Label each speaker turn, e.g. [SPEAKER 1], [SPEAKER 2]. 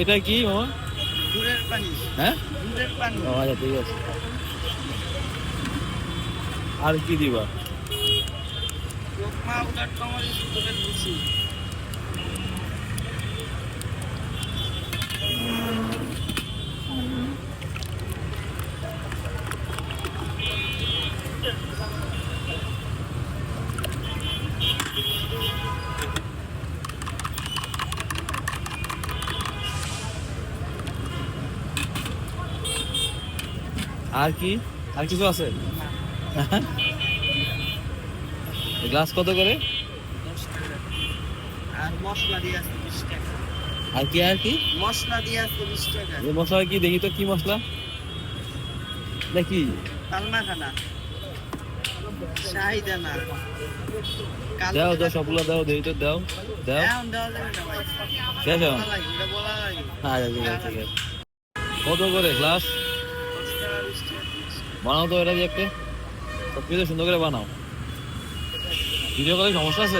[SPEAKER 1] এটা কি মামা?
[SPEAKER 2] গুড়ের পানি।
[SPEAKER 1] হ্যাঁ,
[SPEAKER 2] গুড়ের পানি।
[SPEAKER 1] ও আচ্ছা, ঠিক আছে। আর কি দিবা?
[SPEAKER 2] টক পাউডার, টমেটো, গুড়ের কুচি।
[SPEAKER 1] আর কি? আর কিছু আছে? গ্লাস কত করে?
[SPEAKER 2] 10 টাকা। আর মশলা দিয়ে আছে 20 টাকা।
[SPEAKER 1] আর কি আর কি?
[SPEAKER 2] মশলা দিয়ে আছে 20 টাকা।
[SPEAKER 1] এই মশলা কি দেখি তো, কি মশলা দেখি?
[SPEAKER 2] তালমাখানা, শাহিদানা, কালো
[SPEAKER 1] দাও দাও,
[SPEAKER 2] জিরা।
[SPEAKER 1] সবগুলো দাও, দেখি তো, দাও দাও।
[SPEAKER 2] এখন দেওয়া যাবে না ভাই।
[SPEAKER 1] শেষ এখন?
[SPEAKER 2] বলা লাগে, এটা বলা লাগে।
[SPEAKER 1] আচ্ছা, ঠিক আছে, ঠিক আছে। কত করে গ্লাস?
[SPEAKER 2] 10 টাকা, 20 টাকা, 30 টাকা।
[SPEAKER 1] বানাও তো এটা দিয়ে একটা, সব কিছু সুন্দর করে বানাও। ভিডিও কলে সমস্যা আছে?